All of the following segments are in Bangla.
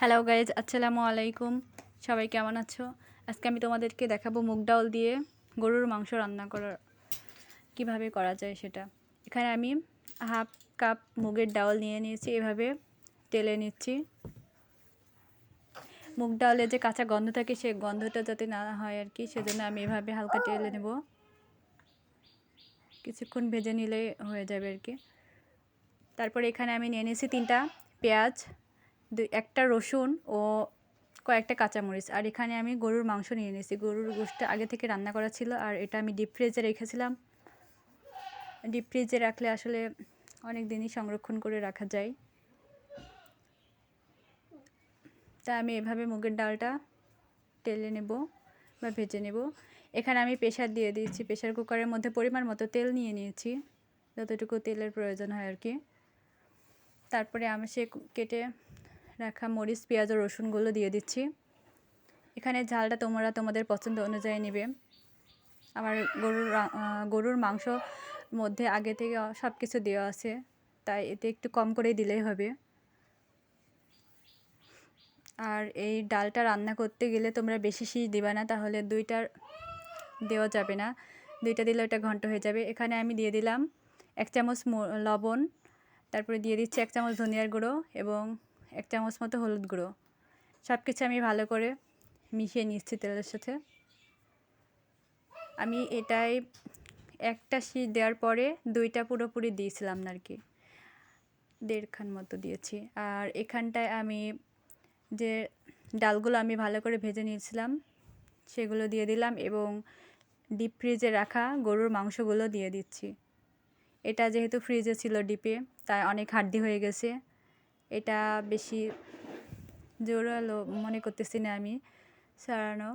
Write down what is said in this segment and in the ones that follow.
হ্যালো গাইজ, আসসালামু আলাইকুম। সবাই কেমন আছো? আজকে আমি তোমাদেরকে দেখাবো মুগ ডাল দিয়ে গরুর মাংস রান্না করার কিভাবে করা যায় সেটা। এখানে আমি হাফ কাপ মুগের ডাল নিয়ে নিয়েছি, এভাবে টেলে নিচ্ছি। মুগ ডালে যে কাঁচা গন্ধ থাকে সেই গন্ধটা যাতে না হয় আর কি, সেজন্য আমি এভাবে হালকা টেলে নেব। কিছুক্ষণ ভেজে নিলে হয়ে যাবে আর কি। তারপরে এখানে আমি নিয়ে নিয়েছি 3টা পেঁয়াজ, একটা রসুন ও কয়েকটা কাঁচামরিচ। আর এখানে আমি গরুর মাংস নিয়ে নিয়েছি। গরুর গোশটা আগে থেকে রান্না করা ছিল, আর এটা আমি ডিপ ফ্রিজে রেখেছিলাম। ডিপ ফ্রিজে রাখলে আসলে অনেক দিনই সংরক্ষণ করে রাখা যায়। তা আমি এভাবে মুগের ডালটা টেলে নেব বা ভেজে নেব। এখানে আমি প্রেসার দিয়ে দিয়েছি। প্রেসার কুকারের মধ্যে পরিমাণ মতো তেল নিয়ে নিয়েছি, যতটুকু তেলের প্রয়োজন হয় আর কি। তারপরে আমি সে কেটে রাখা মরিচ, পেঁয়াজ ও রসুনগুলো দিয়ে দিচ্ছি। এখানে ঝালটা তোমরা তোমাদের পছন্দ অনুযায়ী নেবে। আমার গরুর মাংস মধ্যে আগে থেকে সব কিছু দেওয়া আছে, তাই এতে একটু কম করে দিলেই হবে। আর এই ডালটা রান্না করতে গেলে তোমরা বেশি শীষ দিবা না, তাহলে 2টার দেওয়া যাবে না। 2টা দিলে ওটা ঘন্ট হয়ে যাবে। এখানে আমি দিয়ে দিলাম 1 চামচ লবণ, তারপরে দিয়ে দিচ্ছি 1 চামচ ধনিয়ার গুঁড়ো এবং 1 চামচ মতো হলুদ গুঁড়ো। সব কিছু আমি ভালো করে মিশিয়ে নিচ্ছি তেলের সাথে। আমি এটাই একটা শীষ দেওয়ার পরে 2টা পুরোপুরি দিয়েছিলাম না আর কি, 1.5 খান মতো দিয়েছি। আর এখানটায় আমি যে ডালগুলো আমি ভালো করে ভেজে নিয়েছিলাম সেগুলো দিয়ে দিলাম এবং ডিপ ফ্রিজে রাখা গরুর মাংসগুলো দিয়ে দিচ্ছি। এটা যেহেতু ফ্রিজে ছিল ডিপে, তাই অনেক হাড্ডি হয়ে গেছে। এটা বেশি জোরালো মনে করতেছি না আমি ছাড়ানো।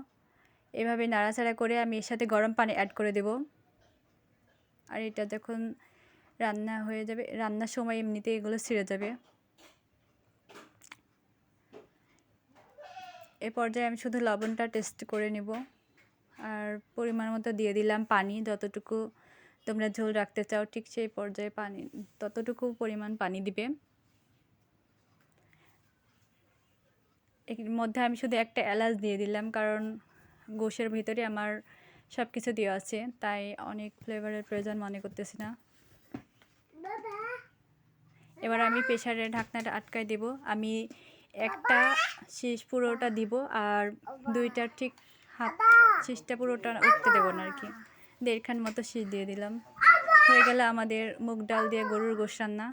এভাবে নাড়াচাড়া করে আমি এর সাথে গরম পানি অ্যাড করে দেব। আর এটা যখন রান্না হয়ে যাবে, রান্নার সময় এমনিতে এগুলো ছিঁড়ে যাবে। এ পর্যায়ে আমি শুধু লবণটা টেস্ট করে নেব। আর পরিমাণ মতো দিয়ে দিলাম পানি, যতটুকু তোমরা ঝোল রাখতে চাও ঠিক সেই পর্যায়ে পানি ততটুকু পরিমাণ পানি দিবে। এর মধ্যে আমি শুধু একটা এলাচ দিয়ে দিলাম, কারণ গোশের ভিতরে আমার সব কিছু দেওয়া আছে, তাই অনেক ফ্লেভারের প্রয়োজন মনে করতেছি না। এবার আমি প্রেসারের ঢাকনাটা আটকায় দেব। আমি একটা শীষ পুরোটা দিব, আর 2টার ঠিক হাফ শীষটা পুরোটা উঠতে দেবো না আর কি। 1.5 খান মতো শীষ দিয়ে দিলাম। হয়ে গেল আমাদের মুগ ডাল দিয়ে গরুর গোশ রান্না।